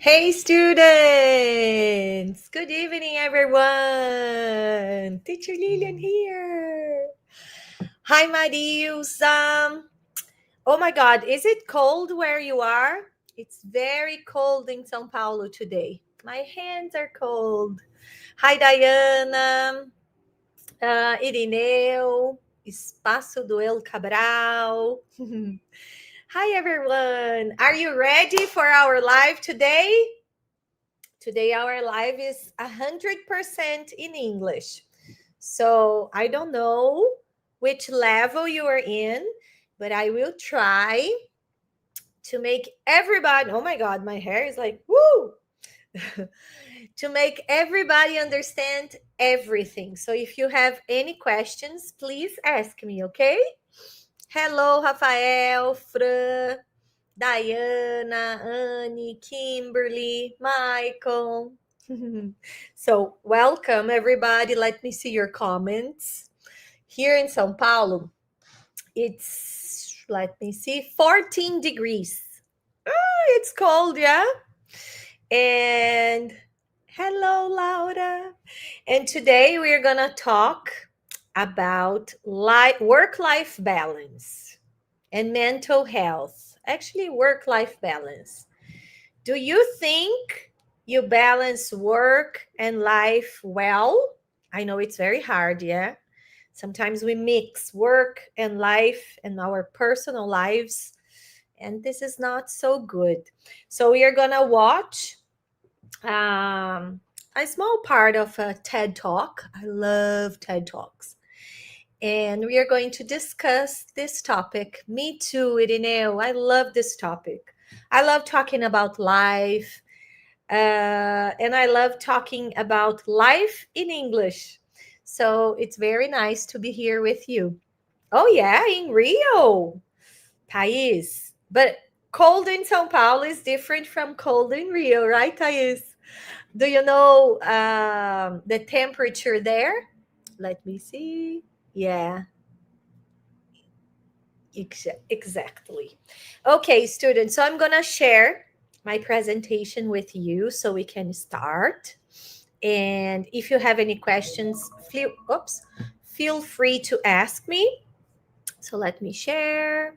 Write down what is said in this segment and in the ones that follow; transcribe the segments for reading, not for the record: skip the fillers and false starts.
Hey students! Good evening everyone! Teacher Lilian here! Hi Marilsa! Oh my god, is it cold where you are? It's very cold in São Paulo today. My hands are cold. Hi Diana! Irineu! Espaço do El Cabral! Hi everyone! Are you ready for our live today? Today our live is 100% in English. So I don't know which level you are in, but I will try to make everybody, oh my God, my hair is like, woo! To make everybody understand everything. So if you have any questions, please ask me, okay? Hello, Rafael, Fran, Diana, Annie, Kimberly, Michael. So, welcome everybody. Let me see your comments. Here in São Paulo, it's, let me see, 14 degrees. It's cold, yeah? And hello, Laura. And today we're going to talk about work-life balance and mental health. Actually, work-life balance. Do you think you balance work and life well? I know it's very hard, yeah? Sometimes we mix work and life and our personal lives, and this is not so good. So we are going to watch a small part of a TED Talk. I love TED Talks. And we are going to discuss this topic. Me too, Irineu. I love this topic. I love talking about life, and I love talking about life in English. So it's very nice to be here with you. Oh, yeah, in Rio, Thais. But cold in São Paulo is different from cold in Rio, right, Thais? Do you know the temperature there? Let me see. Yeah, exactly. Okay, students, so I'm going to share my presentation with you so we can start. And if you have any questions, feel free to ask me. So let me share.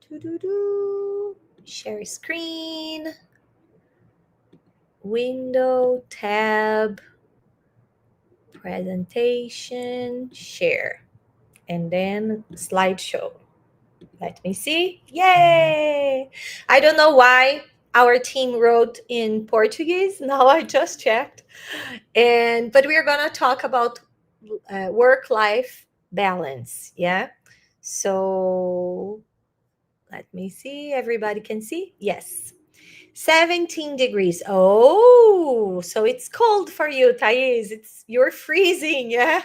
Doo-doo-doo. Share screen. Window, tab, presentation, share. And then slideshow. Let me see. Yay! I don't know why our team wrote in Portuguese. Now I just checked. But we are going to talk about work-life balance. Yeah. So let me see. Everybody can see? Yes. 17 degrees. Oh, so it's cold for you, Thais. You're freezing, yeah?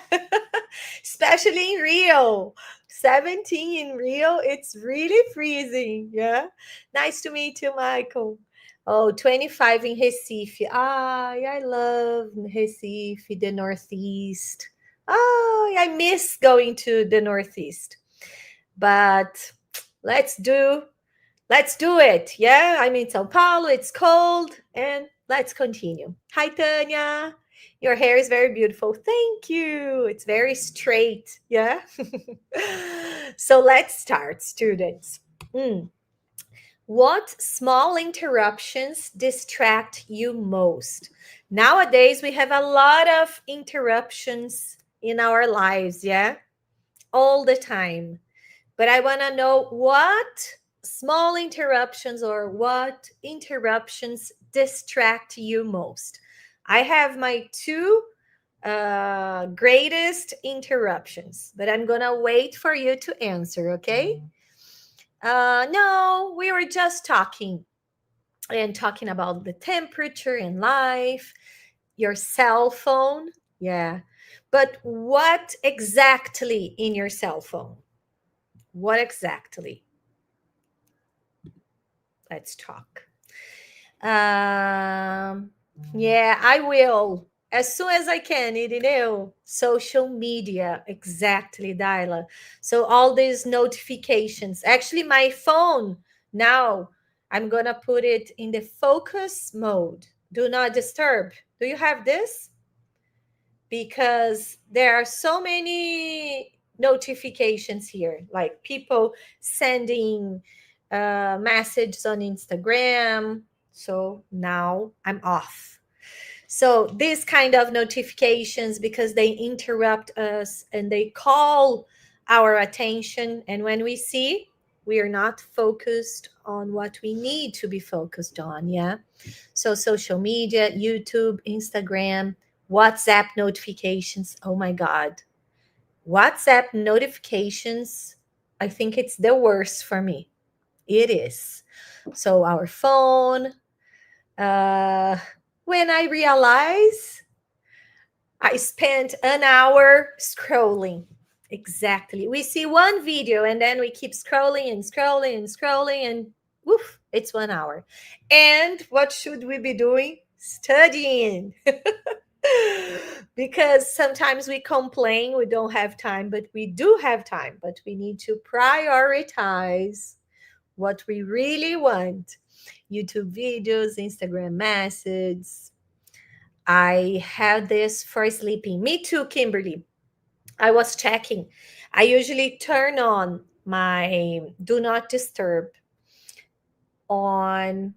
Especially in Rio. 17 in Rio, it's really freezing, yeah? Nice to meet you, Michael. Oh, 25 in Recife. Ah, I love Recife, the Northeast. Oh, I miss going to the Northeast. But let's do it. Yeah, I'm in Sao Paulo. It's cold. And let's continue. Hi, Tanya. Your hair is very beautiful. Thank you. It's very straight. Yeah. So let's start, students. What small interruptions distract you most? Nowadays, we have a lot of interruptions in our lives. Yeah. All the time. But I want to know what small interruptions or what interruptions distract you most. I have my two greatest interruptions, but I'm going to wait for you to answer, okay? No, we were just talking about the temperature in life, your cell phone. Yeah. But what exactly in your cell phone? What exactly? Let's talk. Yeah, I will. As soon as I can, Irineu. Social media, exactly, Dyla. So all these notifications. Actually, my phone now, I'm going to put it in the focus mode. Do not disturb. Do you have this? Because there are so many notifications here, like people sending messages on Instagram. So now I'm off. So these kind of notifications, because they interrupt us and they call our attention, and when we see, we are not focused on what we need to be focused on. Yeah. So social media, YouTube, Instagram, WhatsApp notifications. Oh my God. WhatsApp notifications, I think it's the worst for me. It is. So our phone, uh, when I realize I spent an hour scrolling. Exactly. We see one video and then we keep scrolling and scrolling and scrolling, and woof, it's 1 hour. And what should we be doing? Studying. Because sometimes we complain we don't have time, but we do have time, but we need to prioritize what we really want. YouTube videos, Instagram messages. I had this for sleeping. Me too, Kimberly. I was checking. I usually turn on my do not disturb on,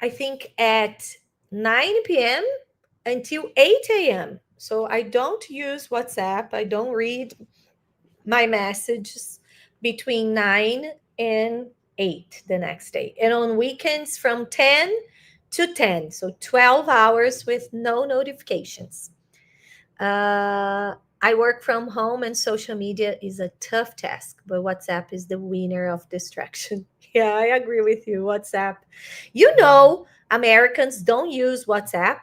I think, at 9 p.m. until 8 a.m. So I don't use WhatsApp. I don't read my messages between 9 and 8 the next day. And on weekends from 10 to 10. So 12 hours with no notifications. I work from home and social media is a tough task, but WhatsApp is the winner of distraction. Yeah, I agree with you. WhatsApp. You know, Americans don't use WhatsApp.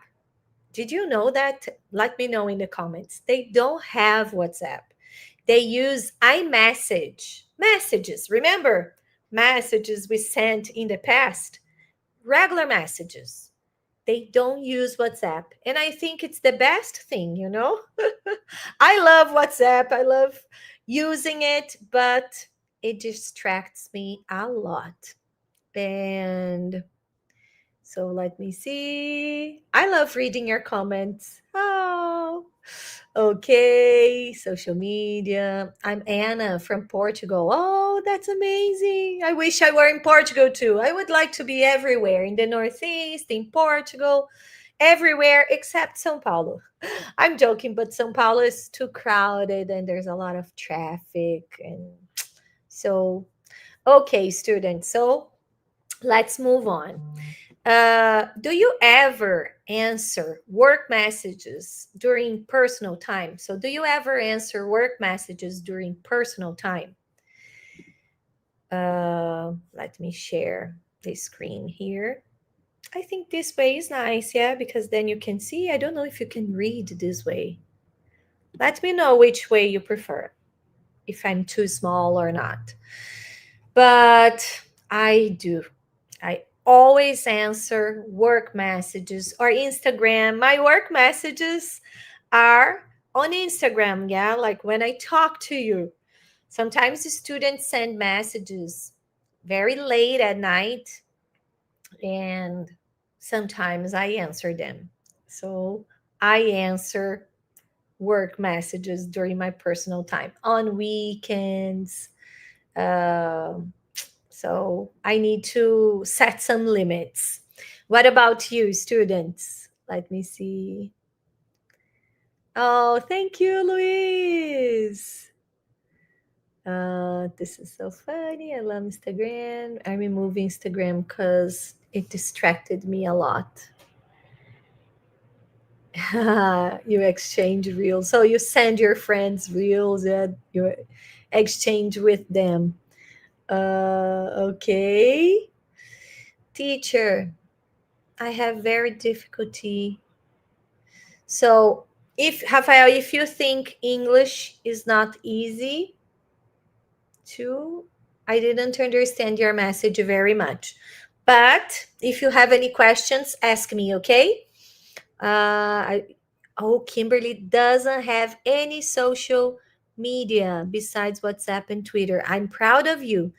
Did you know that? Let me know in the comments. They don't have WhatsApp. They use iMessage. Messages. Remember, messages we sent in the past? Regular messages. They don't use WhatsApp. And I think it's the best thing, you know? I love WhatsApp. I love using it, but it distracts me a lot. And so let me see. I love reading your comments. Oh, okay. Social media. I'm Anna from Portugal. Oh, that's amazing. I wish I were in Portugal too. I would like to be everywhere in the Northeast, in Portugal, everywhere except Sao Paulo. I'm joking, but Sao Paulo is too crowded and there's a lot of traffic. And so, okay, students. So let's move on. Do you ever answer work messages during personal time? So, do you ever answer work messages during personal time? Let me share the screen here. I think this way is nice, yeah, because then you can see. I don't know if you can read this way. Let me know which way you prefer, if I'm too small or not. But I do. I always answer work messages or Instagram. My work messages are on Instagram, yeah, like when I talk to you. Sometimes the students send messages very late at night, and sometimes I answer them. So I answer work messages during my personal time on weekends. Um so I need to set some limits. What about you, students? Let me see. Oh, thank you, Luis. This is so funny. I love Instagram. I remove Instagram because it distracted me a lot. You exchange reels. So you send your friends reels and you exchange with them. Okay. Teacher, I have very difficulty. So, if Rafael, if you think English is not easy to, I didn't understand your message very much. But if you have any questions, ask me, okay? Oh, Kimberly doesn't have any social media besides WhatsApp and Twitter. I'm proud of you.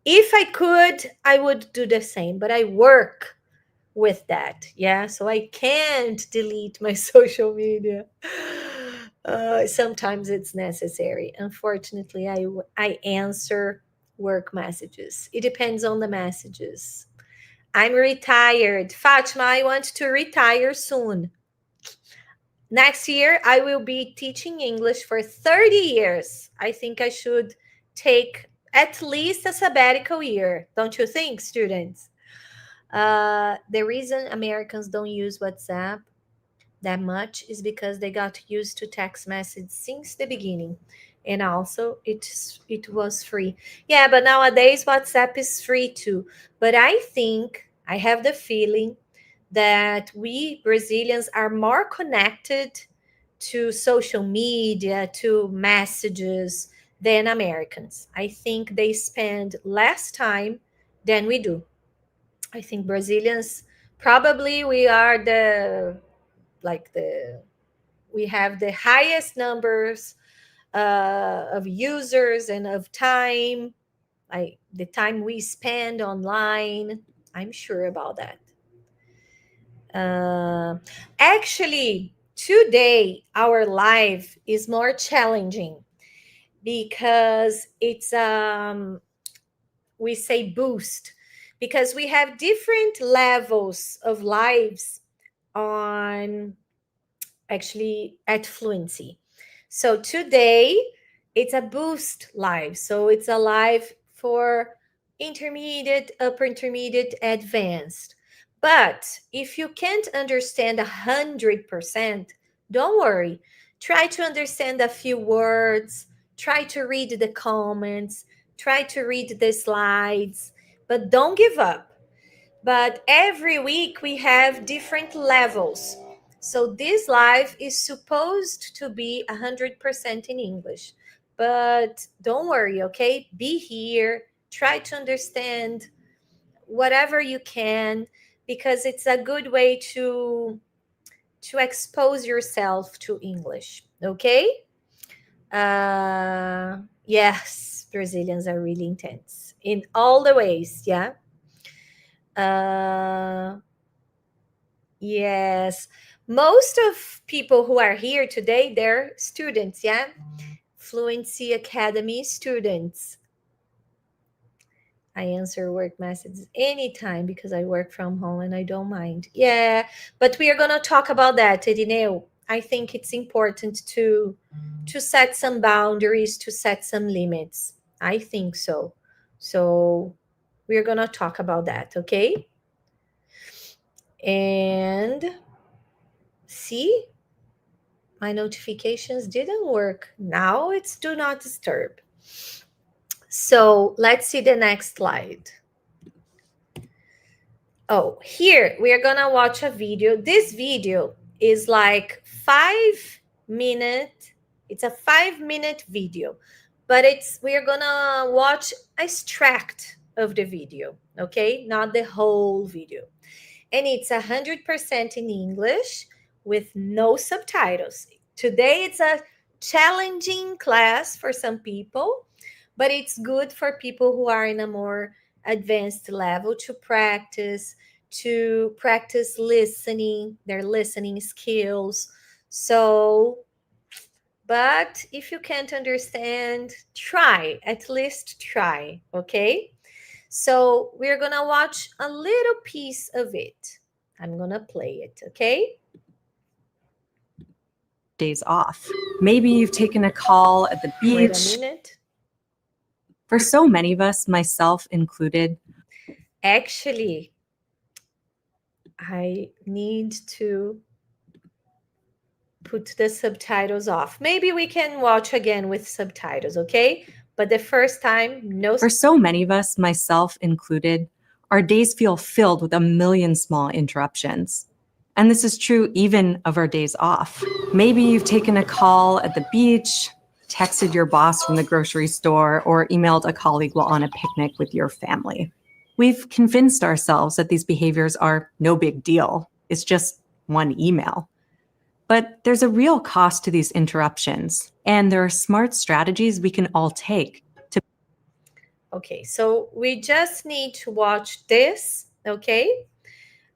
If I could, I would do the same, but I work with that. Yeah. So I can't delete my social media. Sometimes it's necessary. Unfortunately, I answer work messages. It depends on the messages. I'm retired. Fatima, I want to retire soon. Next year, I will be teaching English for 30 years. I think I should take at least a sabbatical year. Don't you think, students? The reason Americans don't use WhatsApp that much is because they got used to text message since the beginning. And also it was free. Yeah, but nowadays WhatsApp is free too. But I think I have the feeling that we Brazilians are more connected to social media, to messages than Americans. I think they spend less time than we do. I think Brazilians probably we are the like the we have the highest numbers of users and of time, like the time we spend online. I'm sure about that. Uh, Actually, today our life is more challenging because it's we say boost because we have different levels of lives on actually at Fluency. So today it's a boost live. So it's a live for intermediate, upper intermediate, advanced. But if you can't understand 100%, don't worry. Try to understand a few words, try to read the comments, try to read the slides, but don't give up. But every week we have different levels. So this live is supposed to be 100% in English. But don't worry, okay? Be here, try to understand whatever you can because it's a good way to expose yourself to English, okay? Yes, Brazilians are really intense in all the ways, yeah. Uh, Yes. Most of people who are here today, they're students, yeah? Fluency Academy students. I answer work messages anytime because I work from home and I don't mind. Yeah, but we are going to talk about that, Edineu. I think it's important to set some boundaries, to set some limits. I think so. So we're going to talk about that, okay? And see, my notifications didn't work. Now it's do not disturb. So let's see the next slide. Oh, here we are gonna watch a video. This video is like 5 minute. It's a 5 minute video, but we are gonna watch a extract of the video, okay? Not the whole video. And it's 100% in English with no subtitles. Today it's a challenging class for some people, but it's good for people who are in a more advanced level to practice listening, their listening skills. So, but if you can't understand, try, at least try, okay? So we're gonna watch a little piece of it. I'm gonna play it, okay? Days off. Maybe you've taken a call at the beach. Wait a minute. For so many of us, myself included. Actually, I need to put the subtitles off. Maybe we can watch again with subtitles, okay? But the first time, no. For so many of us, myself included, our days feel filled with a million small interruptions. And this is true even of our days off. Maybe you've taken a call at the beach, texted your boss from the grocery store, or emailed a colleague while on a picnic with your family. We've convinced ourselves that these behaviors are no big deal. It's just one email. But there's a real cost to these interruptions, and there are smart strategies we can all take to. Okay, so we just need to watch this, okay?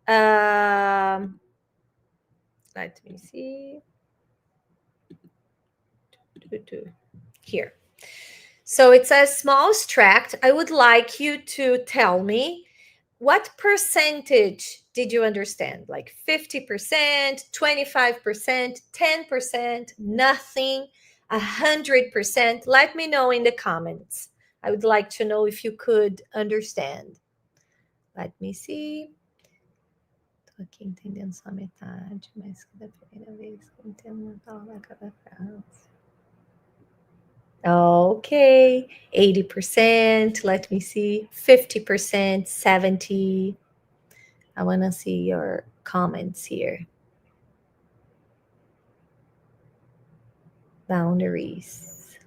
Let me see. Here. So it says small extract. I would like you to tell me what percentage did you understand? Like 50%, 25%, 10%, nothing, 100%? Let me know in the comments. I would like to know if you could understand. Let me see. Tô aqui entendendo só a metade, mas da primeira vez que eu entendo uma palavra a cada frase. Okay, 80%. Let me see. 50%, 70%. I want to see your comments here. Boundaries.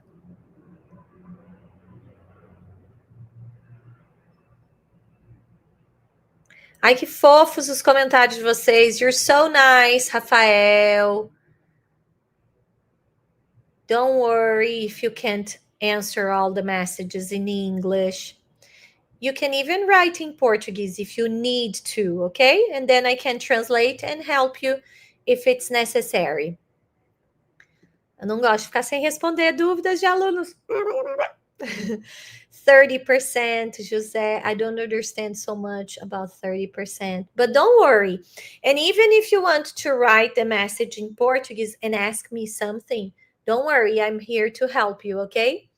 Ai, que fofos os comentários de vocês. You're so nice, Rafael. Don't worry if you can't answer all the messages in English. You can even write in Portuguese if you need to, okay? And then I can translate and help you if it's necessary. Eu não gosto de ficar sem responder dúvidas de alunos. 30%, José. I don't understand so much about 30%. But don't worry. And even if you want to write the message in Portuguese and ask me something, don't worry. I'm here to help you, okay?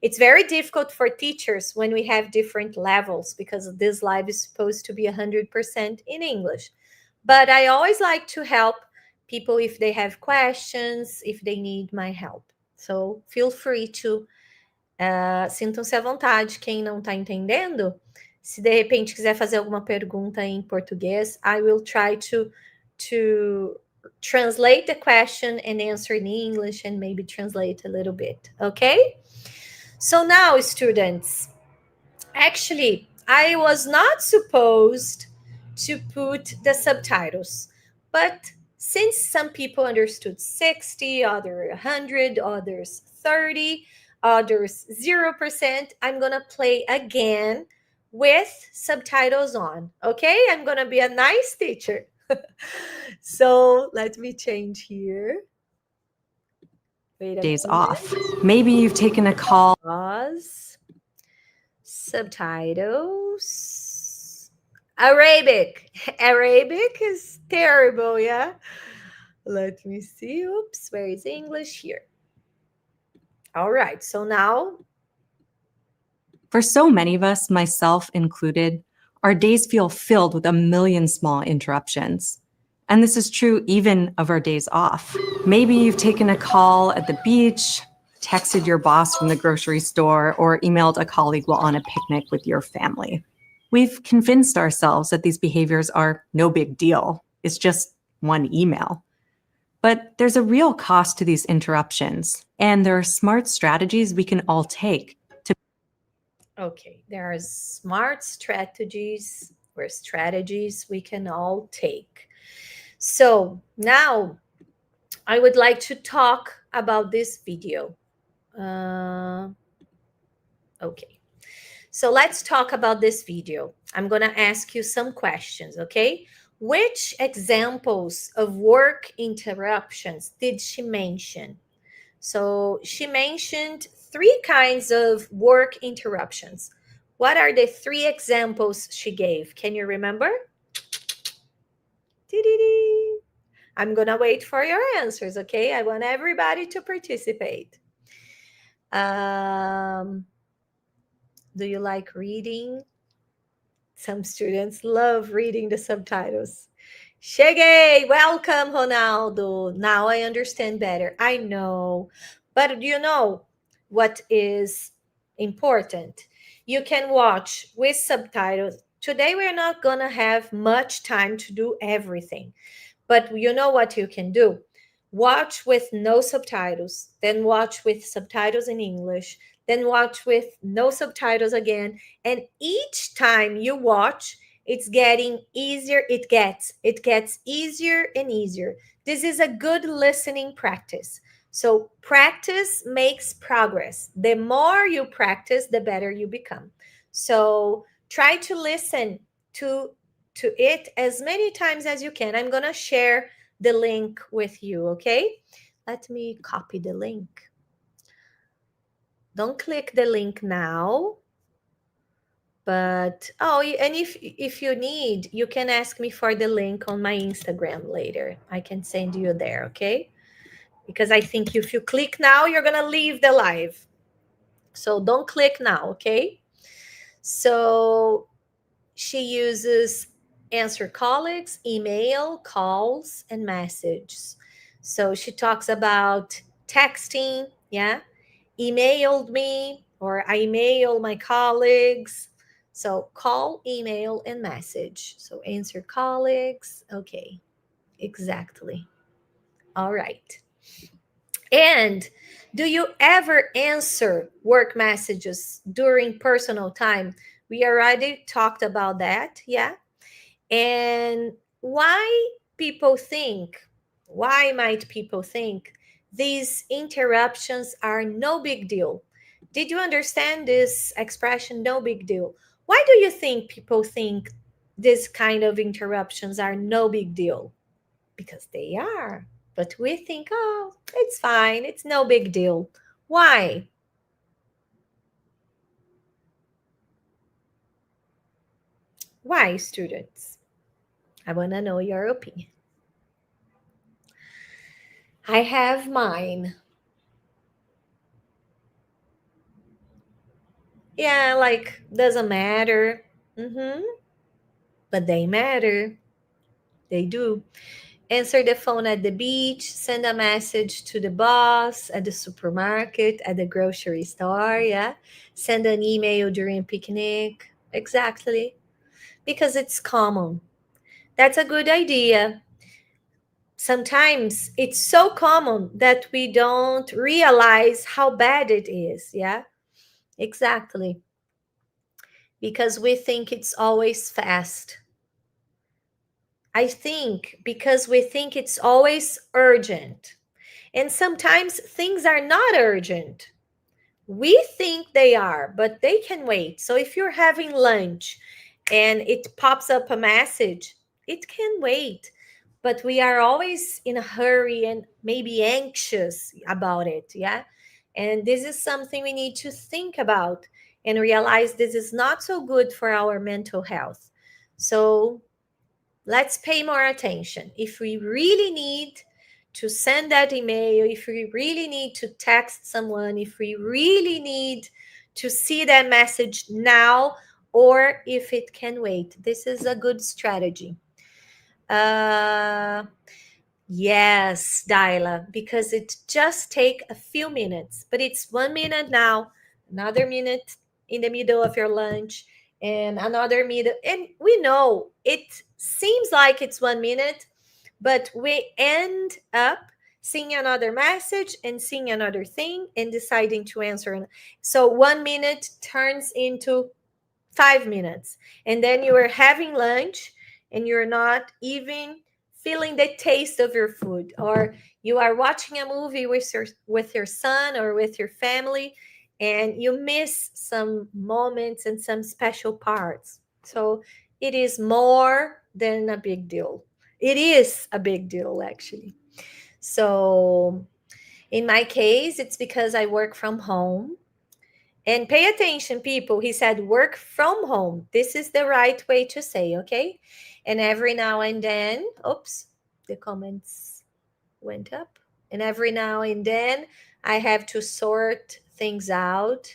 It's very difficult for teachers when we have different levels because this live is supposed to be 100% in English. But I always like to help people if they have questions, if they need my help. So feel free to sintam-se à vontade. Quem não está entendendo, se de repente quiser fazer alguma pergunta em português, I will try to translate the question and answer in English and maybe translate a little bit, okay? So now, students, actually, I was not supposed to put the subtitles, but since some people understood 60, others 100, others 30, others 0%, I'm gonna play again with subtitles on, okay? I'm gonna be a nice teacher. So let me change here. Wait a Days minute. off. Maybe you've taken a call. Pause. Subtitles. Arabic. Arabic is terrible, yeah? Let me see. Oops, where is English? Here. All right, so now. For so many of us, myself included, our days feel filled with a million small interruptions. And this is true even of our days off. Maybe you've taken a call at the beach, texted your boss from the grocery store, or emailed a colleague while on a picnic with your family. We've convinced ourselves that these behaviors are no big deal. It's just one email. But there's a real cost to these interruptions, and there are smart strategies we can all take to. Okay, there are smart strategies or strategies we can all take. So now I would like to talk about this video. Okay, so let's talk about this video. I'm gonna ask you some questions, okay? Which examples of work interruptions did she mention? So she mentioned 3 kinds of work interruptions. What are the 3 examples she gave? Can you remember? I'm gonna wait for your answers, okay? I want everybody to participate. Do you like reading? Some students love reading the subtitles. Cheguei! Welcome, Ronaldo. Now I understand better. I know. But you know what is important? You can watch with subtitles. Today we're not going to have much time to do everything. But you know what you can do? Watch with no subtitles, then watch with subtitles in English, then watch with no subtitles again. And each time you watch, it's getting easier. It gets easier and easier. This is a good listening practice. So practice makes progress. The more you practice, the better you become. So try to listen to it as many times as you can. I'm going to share the link with you, okay? Let me copy the link. Don't click the link now. But and if you need, you can ask me for the link on my Instagram later. I can send you there, okay? Because I think if you click now, you're going to leave the live. So don't click now, okay? So she uses answer colleagues, email, calls, and messages. So she talks about texting, yeah, emailed me, or I email my colleagues. So call, email, and message. So answer colleagues. Okay, exactly. All right. And do you ever answer work messages during personal time? We already talked about that, yeah. And why might people think these interruptions are no big deal? Did you understand this expression, no big deal? Why do you think people think this kind of interruptions are no big deal? Because they are. But we think, oh, it's fine, it's no big deal. Why? Why, students? I want to know your opinion. I have mine. Yeah, like, doesn't matter. Mm-hmm. But they matter. They do. Answer the phone at the beach, send a message to the boss at the supermarket, at the grocery store, yeah. Send an email during a picnic. Exactly. Because it's common. That's a good idea. Sometimes it's so common that we don't realize how bad it is, yeah. Exactly. Because we think it's always fast. I think because we think it's always urgent. And sometimes things are not urgent. We think they are, but they can wait. So if you're having lunch and it pops up a message, it can wait. But we are always in a hurry and maybe anxious about it. Yeah. And this is something we need to think about and realize this is not so good for our mental health. So let's pay more attention. If we really need to send that email, if we really need to text someone, if we really need to see that message now, or if it can wait, this is a good strategy. Yes, Dyla, because it just take a few minutes, but it's 1 minute now, another minute in the middle of your lunch, and another minute. And we know it seems like it's 1 minute, but we end up seeing another message and seeing another thing and deciding to answer. So 1 minute turns into 5 minutes, and then you are having lunch and you're not even feeling the taste of your food, or you are watching a movie with your son or with your family, and you miss some moments and some special parts. So it is more than a big deal. It is a big deal, actually. So in my case, it's because I work from home. And pay attention, people. He said work from home. This is the right way to say, okay? And every now and then, oops, the comments went up. And every now and then, I have to sort things out.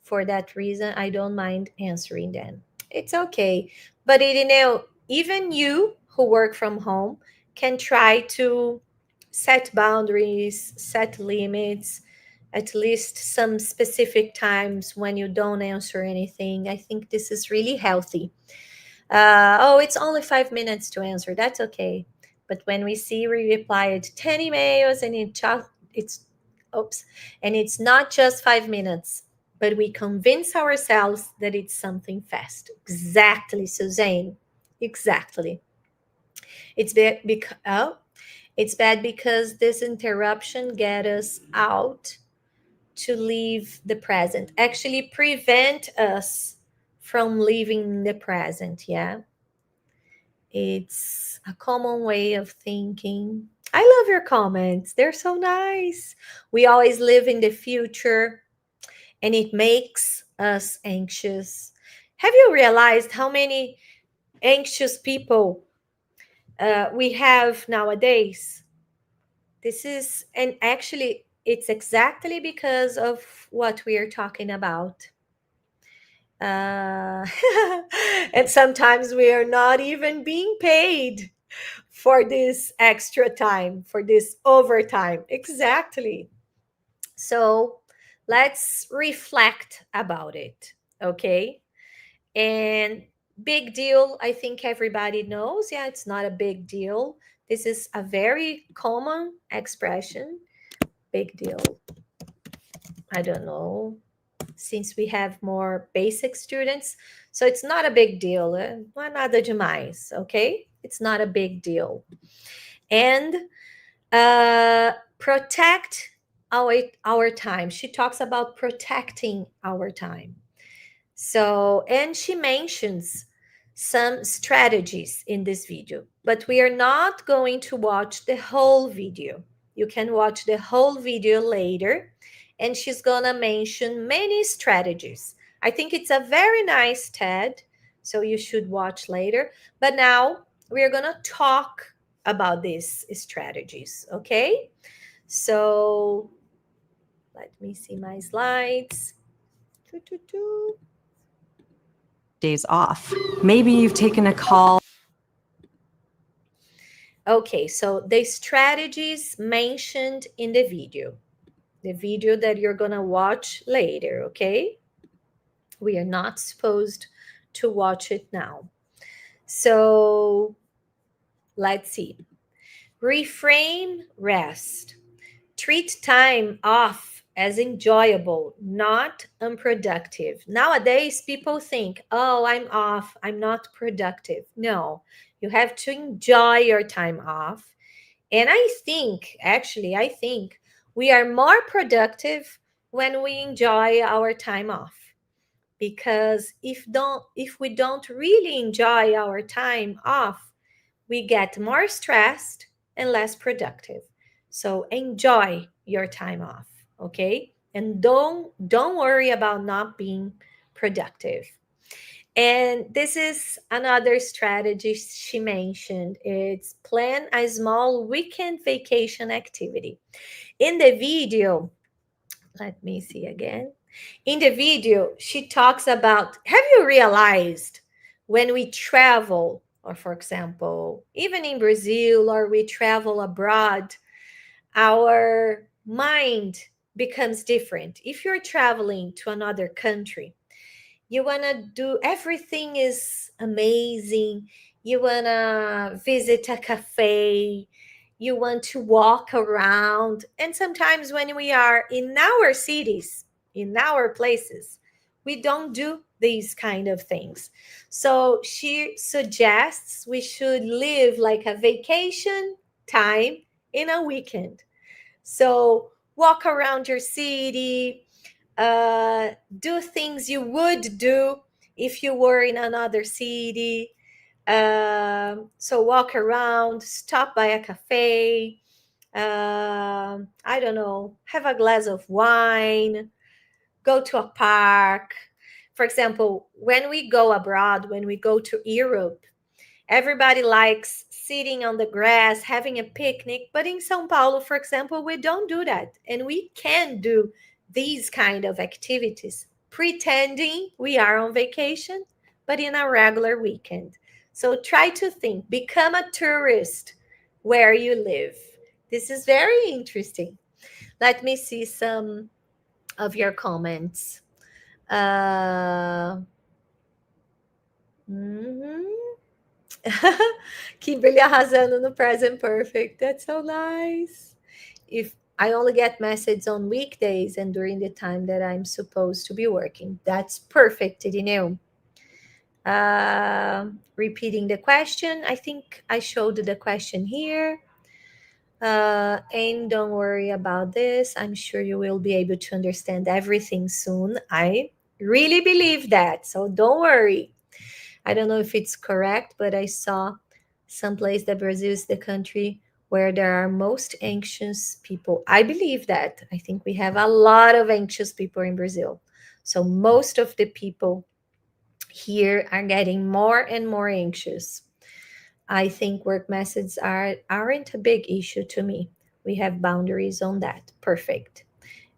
For that reason, I don't mind answering them. It's okay. But, even you who work from home can try to set boundaries, set limits, at least some specific times when you don't answer anything. I think this is really healthy. It's only 5 minutes to answer. That's okay. But when we see we replied 10 emails and it's not just 5 minutes, but we convince ourselves that it's something fast. Exactly, Suzanne. Exactly. It's bad because this interruption get us out to leave the present, actually prevent us from living in the present, yeah? It's a common way of thinking. I love your comments. They're so nice. We always live in the future and it makes us anxious. Have you realized how many anxious people we have nowadays? This is, and actually, it's exactly because of what we are talking about. Uh, and sometimes we are not even being paid for this extra time, for this overtime. Exactly. So let's reflect about it. Okay. And big deal, I think everybody knows. Yeah, it's not a big deal. This is a very common expression. Big deal. I don't know, since we have more basic students. So it's not a big deal. Não é nada demais, okay? It's not a big deal. And protect our time. She talks about protecting our time. So, and she mentions some strategies in this video, but we are not going to watch the whole video. You can watch the whole video later, and she's gonna mention many strategies. I think it's a very nice TED, so you should watch later. But now we are gonna talk about these strategies, okay? So let me see my slides. Days off. Maybe you've taken a call. Okay, so the strategies mentioned in the video that you're gonna watch later, okay? We are not supposed to watch it now. So let's see. Reframe rest. Treat time off as enjoyable, not unproductive. Nowadays, people think, oh, I'm off, I'm not productive. No, you have to enjoy your time off. And I think we are more productive when we enjoy our time off. Because if we don't really enjoy our time off, we get more stressed and less productive. So enjoy your time off, okay? And don't worry about not being productive. And this is another strategy she mentioned. It's plan a small weekend vacation activity. In the video, let me see again. In the video, she talks about, have you realized when we travel, or for example, even in Brazil, or we travel abroad, our mind becomes different. If you're traveling to another country, you want to do everything is amazing. You want to visit a cafe. You want to walk around. And sometimes when we are in our cities, in our places, we don't do these kind of things. So she suggests we should live like a vacation time in a weekend. So walk around your city, do things you would do if you were in another city. So walk around, stop by a cafe, I don't know, have a glass of wine, go to a park. For example, when we go abroad, when we go to Europe, everybody likes sitting on the grass, having a picnic. But in Sao Paulo, for example, we don't do that. And we can do these kind of activities pretending we are on vacation, but in a regular weekend. So try to think, become a tourist where you live. This is very interesting. Let me see some of your comments. Mhm. Kimberly arrasando no present perfect. That's so nice. If I only get messages on weekdays and during the time that I'm supposed to be working. That's perfect, Irineu. Repeating the question. I think I showed the question here. And don't worry about this. I'm sure you will be able to understand everything soon. I really believe that. So don't worry. I don't know if it's correct, but I saw someplace that Brazil is the country where there are most anxious people. I believe that. I think we have a lot of anxious people in Brazil. So most of the people here are getting more and more anxious. I think work methods aren't a big issue to me. We have boundaries on that. Perfect.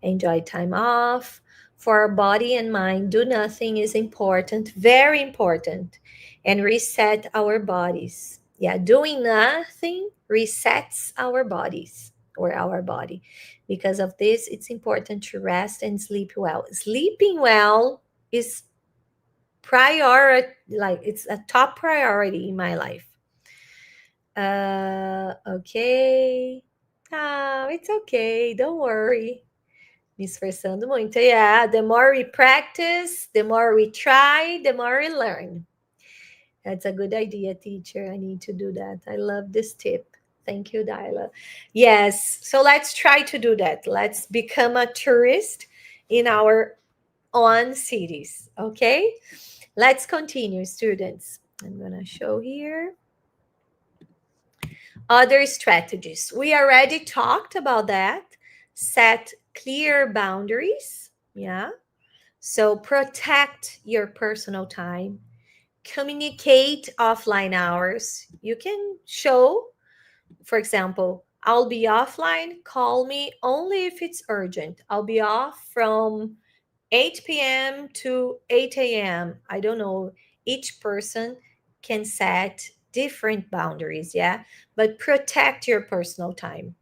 Enjoy time off. For our body and mind, do nothing is important, very important, and reset our bodies. Yeah, doing nothing resets our bodies or our body. Because of this, it's important to rest and sleep well. Sleeping well is like it's a top priority in my life. Okay. Ah, it's okay. Don't worry. Me esforçando muito. Yeah, the more we practice, the more we try, the more we learn. That's a good idea, teacher. I need to do that. I love this tip. Thank you, Dyla. Yes, so let's try to do that. Let's become a tourist in our own cities, okay? Let's continue, students. I'm going to show here. Other strategies. We already talked about that. Set clear boundaries. Yeah. So protect your personal time. Communicate offline hours. You can show, for example, I'll be offline. Call me only if it's urgent. I'll be off from 8 p.m. to 8 a.m. I don't know. Each person can set different boundaries, yeah? But protect your personal time.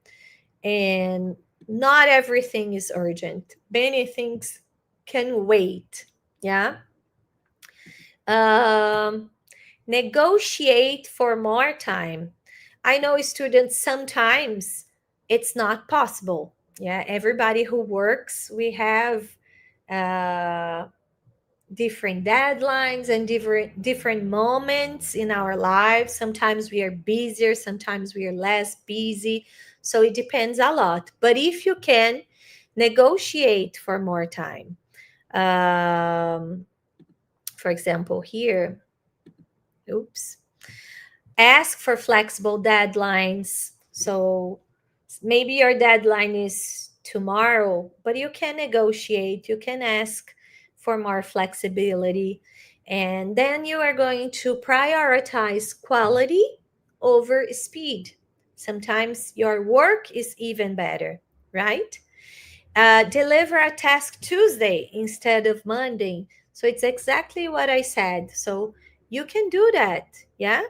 And not everything is urgent. Many things can wait, yeah? Um, Negotiate for more time. I know students sometimes it's not possible. Yeah, everybody who works, we have uh, different deadlines and different moments in our lives. Sometimes we are busier, sometimes we are less busy. So it depends a lot. But if you can negotiate for more time, um, for example, here, oops, ask for flexible deadlines. So maybe your deadline is tomorrow, but you can negotiate, you can ask for more flexibility. And then you are going to prioritize quality over speed. Sometimes your work is even better, right? Deliver a task Tuesday instead of Monday. So it's exactly what I said. So you can do that. Yeah.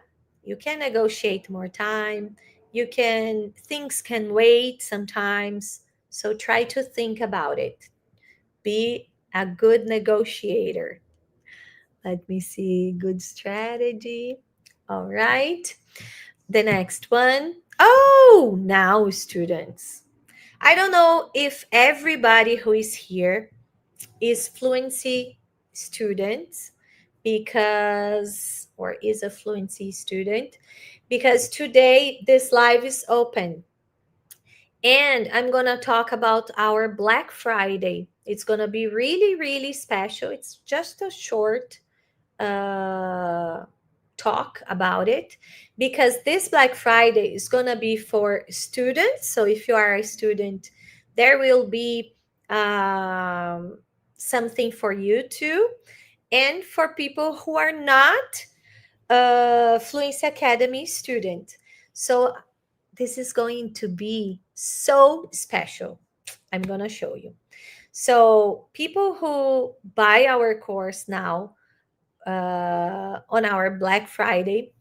You can negotiate more time. Things can wait sometimes. So try to think about it. Be a good negotiator. Let me see. Good strategy. All right. The next one. Oh, now, students. I don't know if everybody who is here is fluency students or is a fluency student, because today this live is open and I'm going to talk about our Black Friday. It's going to be really, really special. It's just a short uh, talk about it, because this Black Friday is going to be for students. So if you are a student, there will be something for you too. And for people who are not Fluency Academy student. So this is going to be so special. I'm going to show you. So people who buy our course now on our Black Friday,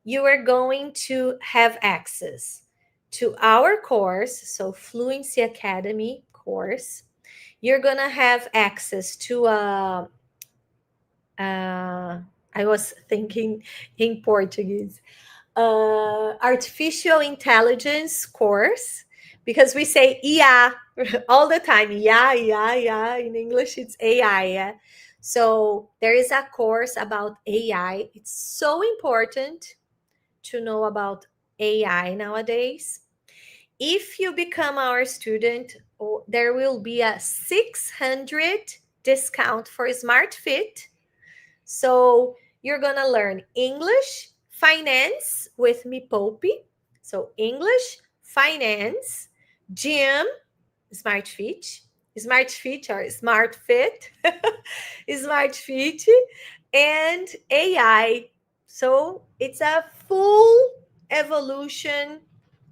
you are going to have access to our course, so Fluency Academy course. You're going to have access to I was thinking in Portuguese, artificial intelligence course, because we say IA all the time. Yeah, yeah, yeah. In English, it's AI. Yeah? So there is a course about AI. It's so important to know about AI nowadays. If you become our student, there will be a $600 discount for Smart Fit. So you're going to learn English, finance with Me Poupe. So English, finance, gym, Smart Fit, Smart Fit or Smart Fit, Smart Fit, and AI. So it's a full evolution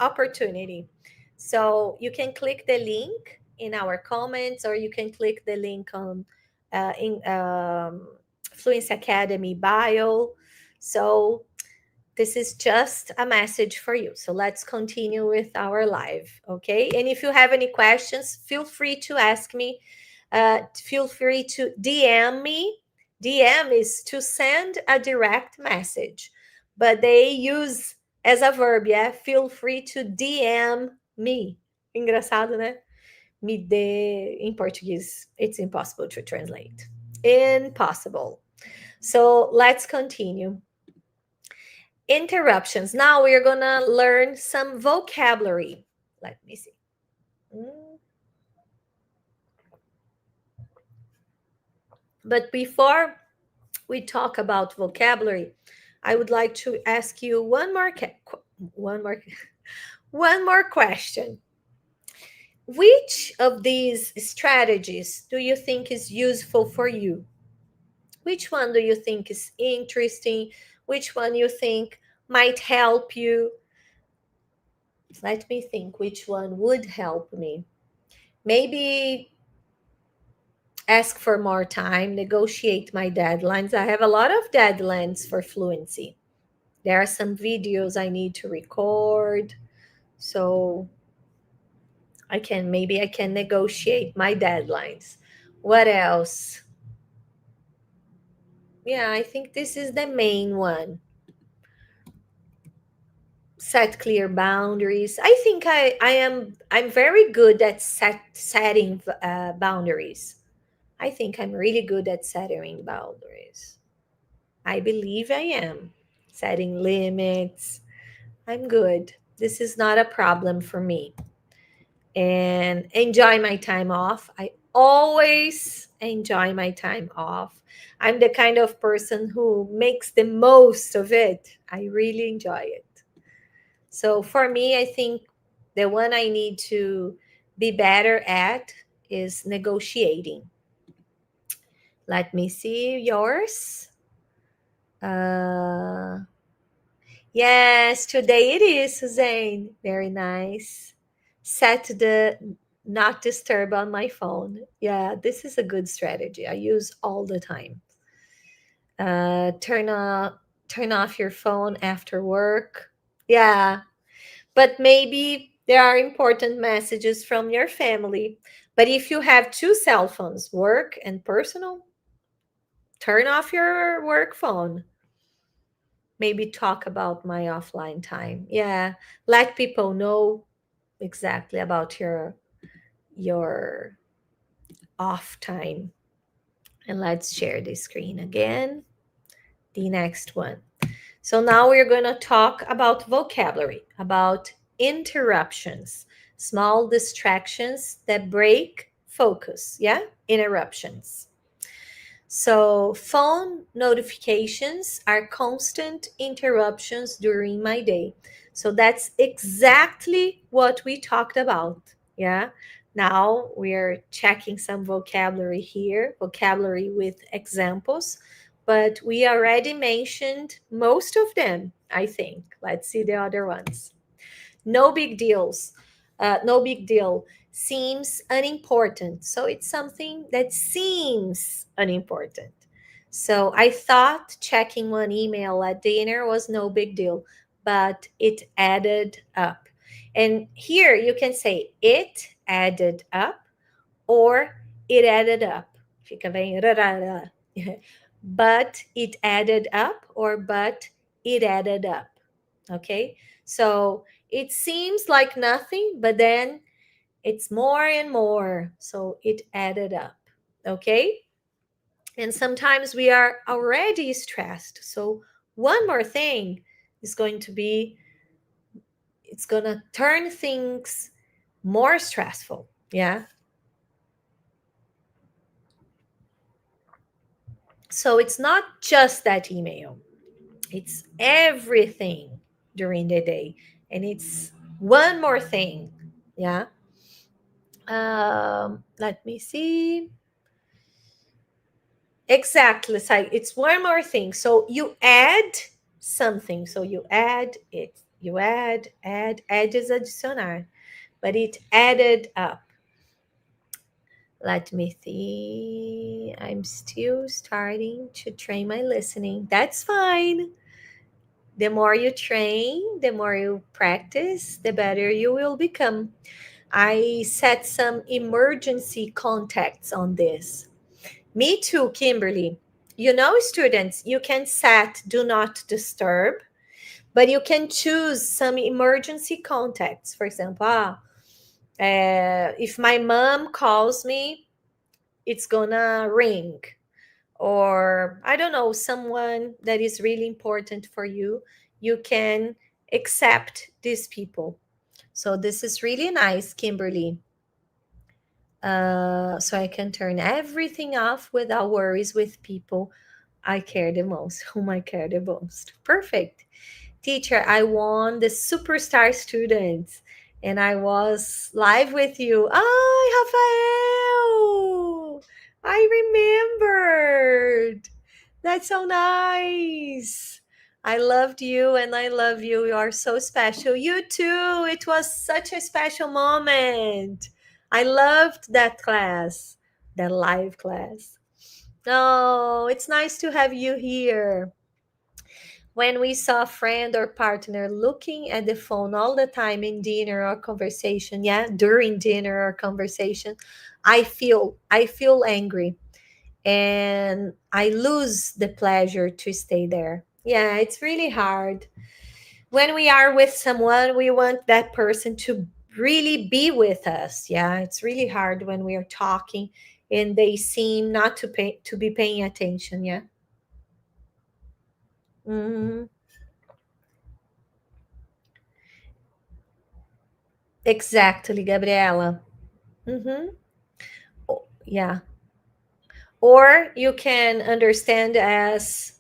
opportunity. So you can click the link in our comments, or you can click the link on in Fluency Academy bio. So this is just a message for you. So let's continue with our live, okay? And if you have any questions, feel free to ask me. Feel free to DM me. DM is to send a direct message, but they use as a verb, yeah? Feel free to DM me. Engraçado, né? Me dê, em português, it's impossible to translate. Impossible. So let's continue. Interruptions. Now we're gonna learn some vocabulary. Let me see. But before we talk about vocabulary, I would like to ask you one more question. Which of these strategies do you think is useful for you? Which one do you think is interesting? Which one you think might help you? Let me think which one would help me. Maybe ask for more time, negotiate my deadlines. I have a lot of deadlines for fluency. There are some videos I need to record. So maybe I can negotiate my deadlines. What else? Yeah, I think this is the main one. Set clear boundaries. I think I'm very good at setting boundaries. I think I'm really good at setting boundaries. I believe I am. Setting limits. I'm good. This is not a problem for me. And enjoy my time off. I always enjoy my time off. I'm the kind of person who makes the most of it. I really enjoy it. So for me, I think the one I need to be better at is negotiating. Let me see yours. Yes, today it is, Suzanne. Very nice. Set the not disturb on my phone. Yeah, this is a good strategy. I use all the time. Turn off your phone after work. Yeah, but maybe there are important messages from your family. But if you have two cell phones, work and personal, turn off your work phone. Maybe talk about my offline time. Yeah, let people know exactly about your off time. And let's share the screen again. The next one. So now we're going to talk about vocabulary, about interruptions, small distractions that break focus. Yeah, interruptions. So, phone notifications are constant interruptions during my day. So, that's exactly what we talked about. Yeah. Now we're checking some vocabulary here, vocabulary with examples, but we already mentioned most of them, I think. Let's see the other ones. No big deals. No big deal seems unimportant. So it's something that seems unimportant. So I thought checking one email at dinner was no big deal, but it added up. And here you can say it added up or it added up. Fica bem. But it added up or but it added up. Okay? So it seems like nothing, but then it's more and more. So it added up. Okay? And sometimes we are already stressed. So one more thing is going to be, it's going to turn things more stressful. Yeah. So it's not just that email, it's everything during the day. And it's one more thing. Yeah. Let me see. Exactly. It's one more thing. So you add something. So you add it. You add is adicionar, but it added up. Let me see. I'm still starting to train my listening. That's fine. The more you train, the more you practice, the better you will become. I set some emergency contacts on this. Me too, Kimberly. You know, students, you can set do not disturb, but you can choose some emergency contacts. For example, if my mom calls me, it's gonna ring. Or I don't know, someone that is really important for you, you can accept these people. So this is really nice, Kimberly. So I can turn everything off without worries with people I care the most, whom I care the most. Perfect. Teacher, I won the superstar students and I was live with you. Rafael! I remembered. That's so nice. I loved you and I love you. You are so special. You too. It was such a special moment. I loved that class, that live class. Oh, it's nice to have you here. When we saw a friend or partner looking at the phone all the time in dinner or conversation, yeah, during dinner or conversation, I feel angry and I lose the pleasure to stay there. Yeah, it's really hard. When we are with someone, we want that person to really be with us. Yeah, it's really hard when we are talking and they seem not to be paying attention. Yeah. Mhm. Exactly, Gabriela. Mm-hmm. Yeah. Or you can understand as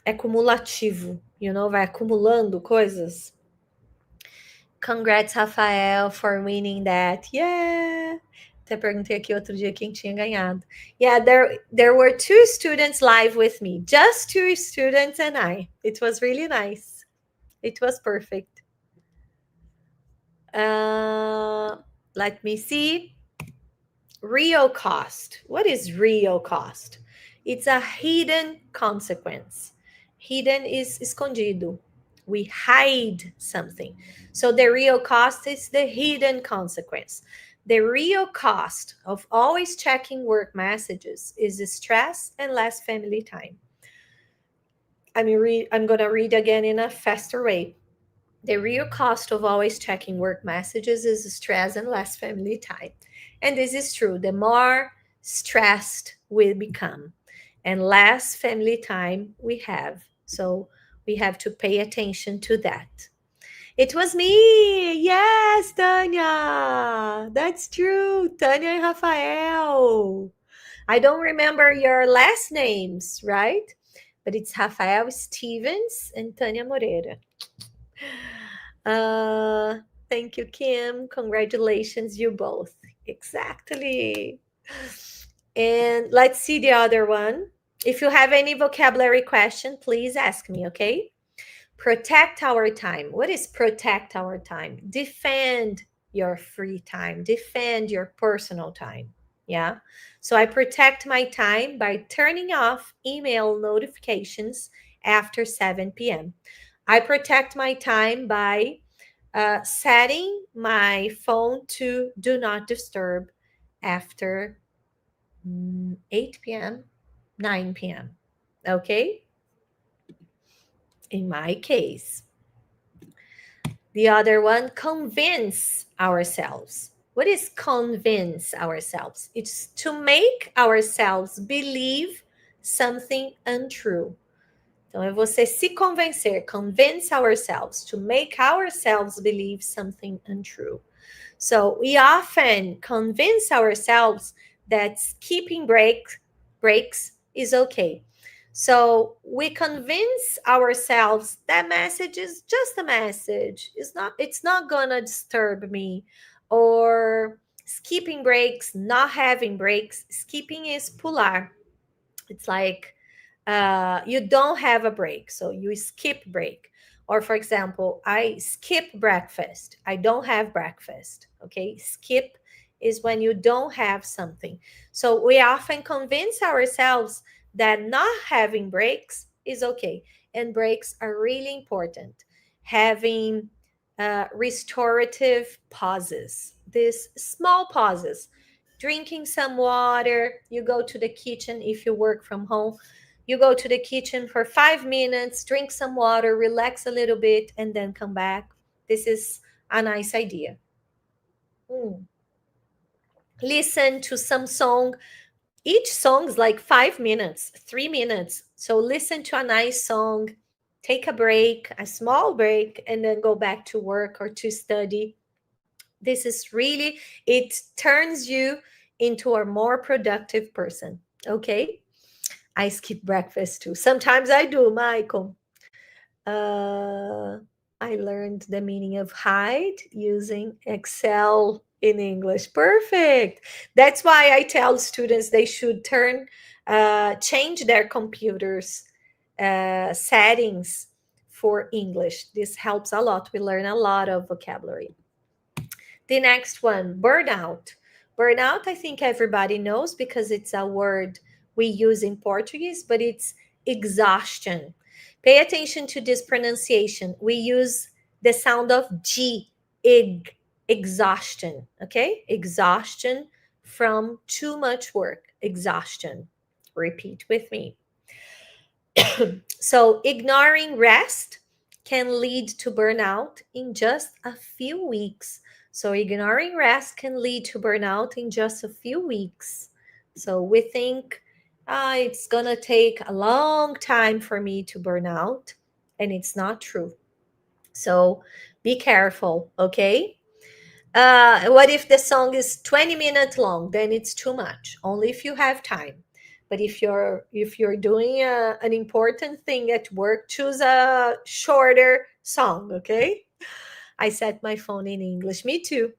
acumulativo, vai acumulando coisas. Congrats, Rafael, for winning that. Yeah. Até perguntei aqui outro dia quem tinha ganhado. Yeah, there were two students live with me, just two students and I. It was really nice. It was perfect. Uh, Let me see. Real cost. What is real cost? It's a hidden consequence. Hidden is escondido. We hide something. So the real cost is the hidden consequence. The real cost of always checking work messages is stress and less family time. I'm going to read again in a faster way. The real cost of always checking work messages is stress and less family time. And this is true. The more stressed we become and less family time we have. So we have to pay attention to that. It was me. Yes, Tanya. That's true. Tanya and Rafael. I don't remember your last names, right? But it's Rafael Stevens and Tanya Moreira. Uh, Thank you, Kim. Congratulations, you both. Exactly. And let's see the other one. If you have any vocabulary question, please ask me, okay? Protect our time. What is protect our time? Defend your free time, defend your personal time. Yeah. So I protect my time by turning off email notifications after 7 p.m. I protect my time by setting my phone to do not disturb after 8 p.m., 9 p.m. Okay? In my case. The other one, convince ourselves. What is convince ourselves? It's to make ourselves believe something untrue. Então, é você se convencer, convince ourselves, to make ourselves believe something untrue. So we often convince ourselves that skipping breaks is okay. So we convince ourselves that message is just a message. It's not gonna disturb me. Or skipping breaks, not having breaks. Skipping is pular. It's like you don't have a break, so you skip break. Or for example, I skip breakfast. I don't have breakfast. Okay, skip is when you don't have something. So we often convince ourselves that not having breaks is okay, and breaks are really important. Having restorative pauses, these small pauses, drinking some water, you go to the kitchen if you work from home, you go to the kitchen for 5 minutes, drink some water, relax a little bit, and then come back. This is a nice idea. Mm. Listen to some song. Each song is like 5 minutes, 3 minutes. So listen to a nice song, take a break, a small break, and then go back to work or to study. This is really, it turns you into a more productive person. Okay. I skip breakfast too. Sometimes I do, Michael. Uh, I learned the meaning of hide using Excel in English. Perfect. That's why I tell students they should change their computers settings for English. This helps a lot. We learn a lot of vocabulary. The next one, burnout. Burnout, I think everybody knows because it's a word we use in Portuguese, but it's exhaustion. Pay attention to this pronunciation. We use the sound of G, exhaustion, okay? Exhaustion from too much work, exhaustion. Repeat with me. So, ignoring rest can lead to burnout in just a few weeks. So, ignoring rest can lead to burnout in just a few weeks. So, we think it's going to take a long time for me to burn out, and it's not true. So, be careful, okay? What if the song is 20 minutes long? Then it's too much. Only if you have time. But if you're doing an important thing at work, choose a shorter song. Okay. I set my phone in English. Me too.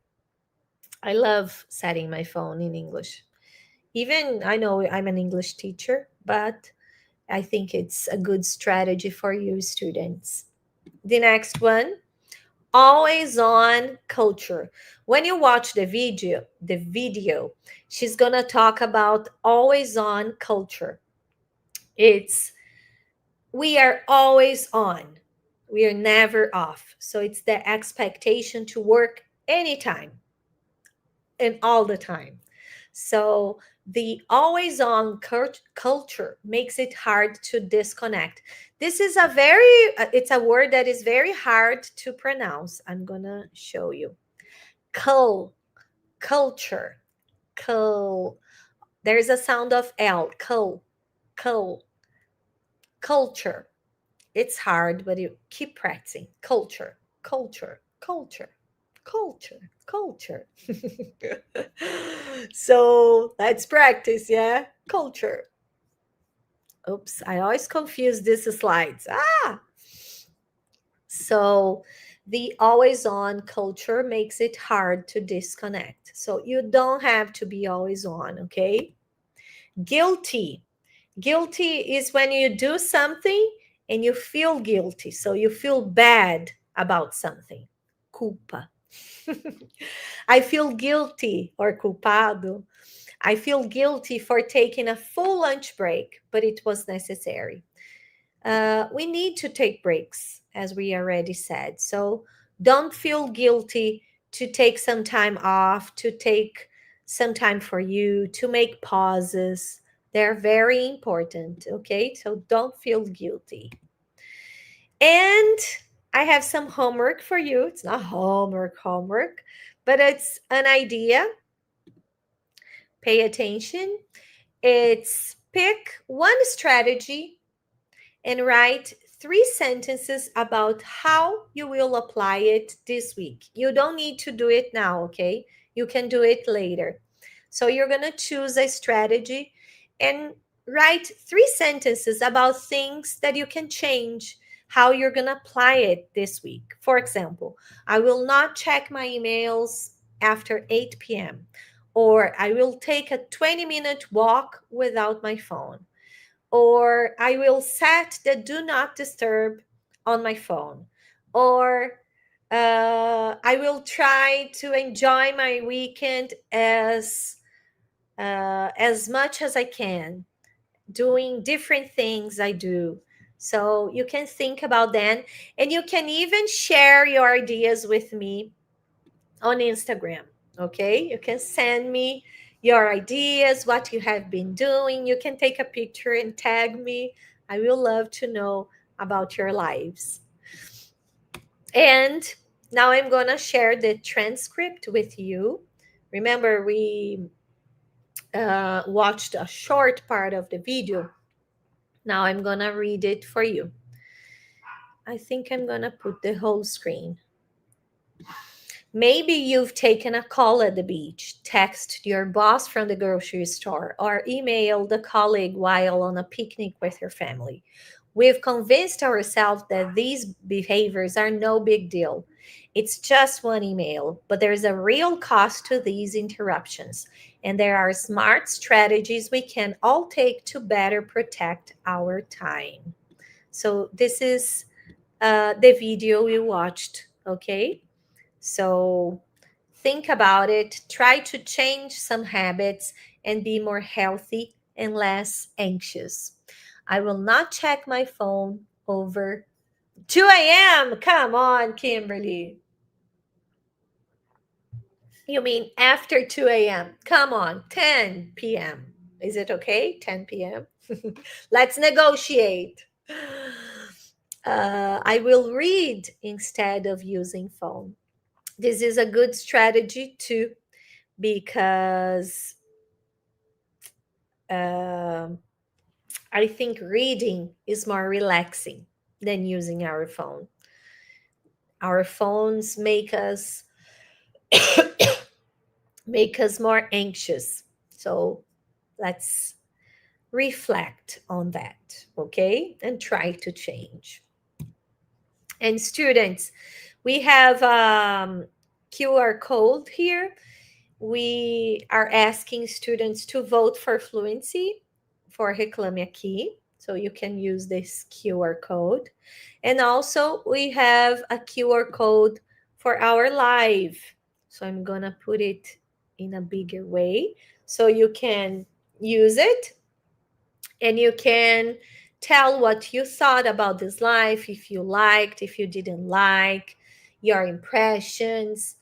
I love setting my phone in English. Even I know I'm an English teacher, but I think it's a good strategy for you students. The next one, always on culture. When you watch the video, she's going to talk about always on culture. It's we are always on. We are never off. So it's the expectation to work anytime and all the time. So the always on culture makes it hard to disconnect. This is it's a word that is very hard to pronounce. I'm going to show you. Culture, cul. There's a sound of L, cul, culture. It's hard, but you keep practicing. Culture, culture, culture, culture, culture. So let's practice, yeah? Culture. Oops, I always confuse these slides. So the always on culture makes it hard to disconnect. So you don't have to be always on, okay? Guilty. Guilty is when you do something and you feel guilty. So you feel bad about something. Culpa. I feel guilty or culpado. I feel guilty for taking a full lunch break, but it was necessary. We need to take breaks, as we already said. So don't feel guilty to take some time off, to take some time for you, to make pauses. They're very important, okay? So don't feel guilty. And I have some homework for you. It's not homework, but it's an idea. Pay attention. It's pick one strategy and write 3 sentences about how you will apply it this week. You don't need to do it now, okay? You can do it later. So you're going to choose a strategy and write 3 sentences about things that you can change, how you're going to apply it this week. For example, I will not check my emails after 8 p.m., or I will take a 20-minute walk without my phone, or I will set the do not disturb on my phone, or I will try to enjoy my weekend as much as I can, doing different things I do. So you can think about that, and you can even share your ideas with me on Instagram. Okay, you can send me your ideas, what you have been doing. You can take a picture and tag me. I will love to know about your lives. And now I'm going to share the transcript with you. Remember, we watched a short part of the video. Now I'm going to read it for you. I think I'm going to put the whole screen. Maybe you've taken a call at the beach, texted your boss from the grocery store, or emailed a colleague while on a picnic with your family. We've convinced ourselves that these behaviors are no big deal. It's just one email, but there's a real cost to these interruptions, and there are smart strategies we can all take to better protect our time. So this is the video we watched, okay? So think about it, try to change some habits and be more healthy and less anxious. I will not check my phone over 2 a.m. Come on, Kimberly. You mean after 2 a.m.? Come on, 10 p.m. Is it okay? 10 p.m.? Let's negotiate. I will read instead of using phone. This is a good strategy too, because I think reading is more relaxing than using our phone. Our phones make us more anxious. So let's reflect on that, okay? And try to change. And students, we have QR code here. We are asking students to vote for Fluency for Reclame Aqui. So you can use this QR code. And also we have a QR code for our live. So I'm going to put it in a bigger way so you can use it, and you can tell what you thought about this live, if you liked, if you didn't like, your impressions.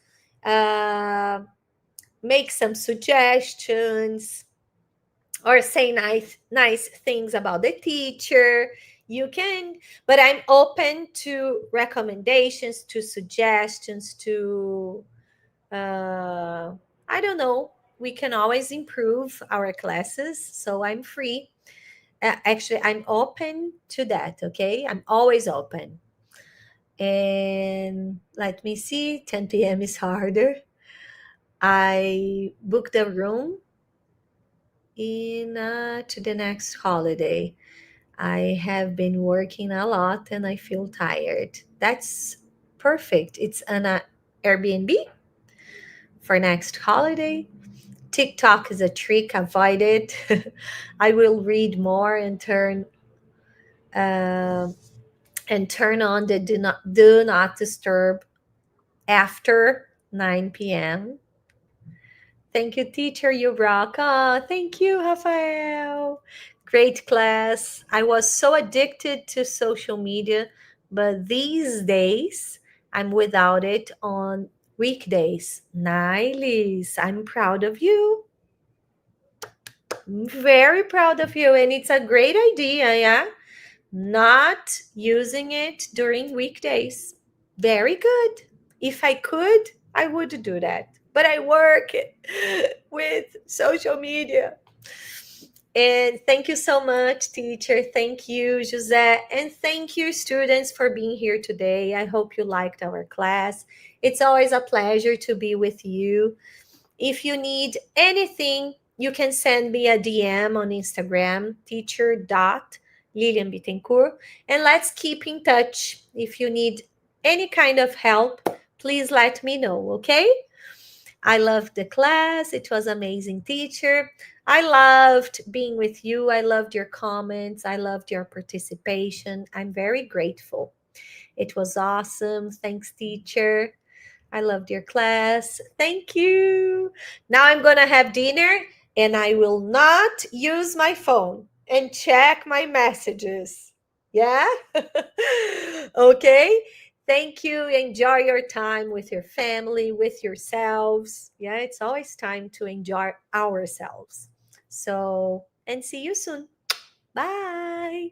Make some suggestions, or say nice things about the teacher. You can, but I'm open to recommendations, to suggestions, to I don't know, we can always improve our classes, so I'm free. Actually, I'm open to that, okay? I'm always open. And let me see, 10 p.m. is harder. I booked a room in to the next holiday. I have been working a lot and I feel tired. That's perfect. It's an Airbnb for next holiday. TikTok is a trick. Avoid it. I will read more uh, and turn on the do not disturb after 9 p.m. Thank you, teacher. You rock. Oh, thank you, Rafael. Great class. I was so addicted to social media, but these days I'm without it on weekdays. Nice. I'm proud of you. I'm very proud of you. And it's a great idea, yeah? Not using it during weekdays. Very good. If I could, I would do that. But I work with social media. And thank you so much, teacher. Thank you, Jose. And thank you, students, for being here today. I hope you liked our class. It's always a pleasure to be with you. If you need anything, you can send me a DM on Instagram, teacher.Lilian Bittencourt, and let's keep in touch. If you need any kind of help, please let me know, okay? I loved the class. It was amazing, teacher. I loved being with you. I loved your comments. I loved your participation. I'm very grateful. It was awesome. Thanks, teacher. I loved your class. Thank you. Now I'm going to have dinner and I will not use my phone and check my messages. Yeah? Okay? Thank you. Enjoy your time with your family, with yourselves. Yeah, it's always time to enjoy ourselves. So, and see you soon. Bye.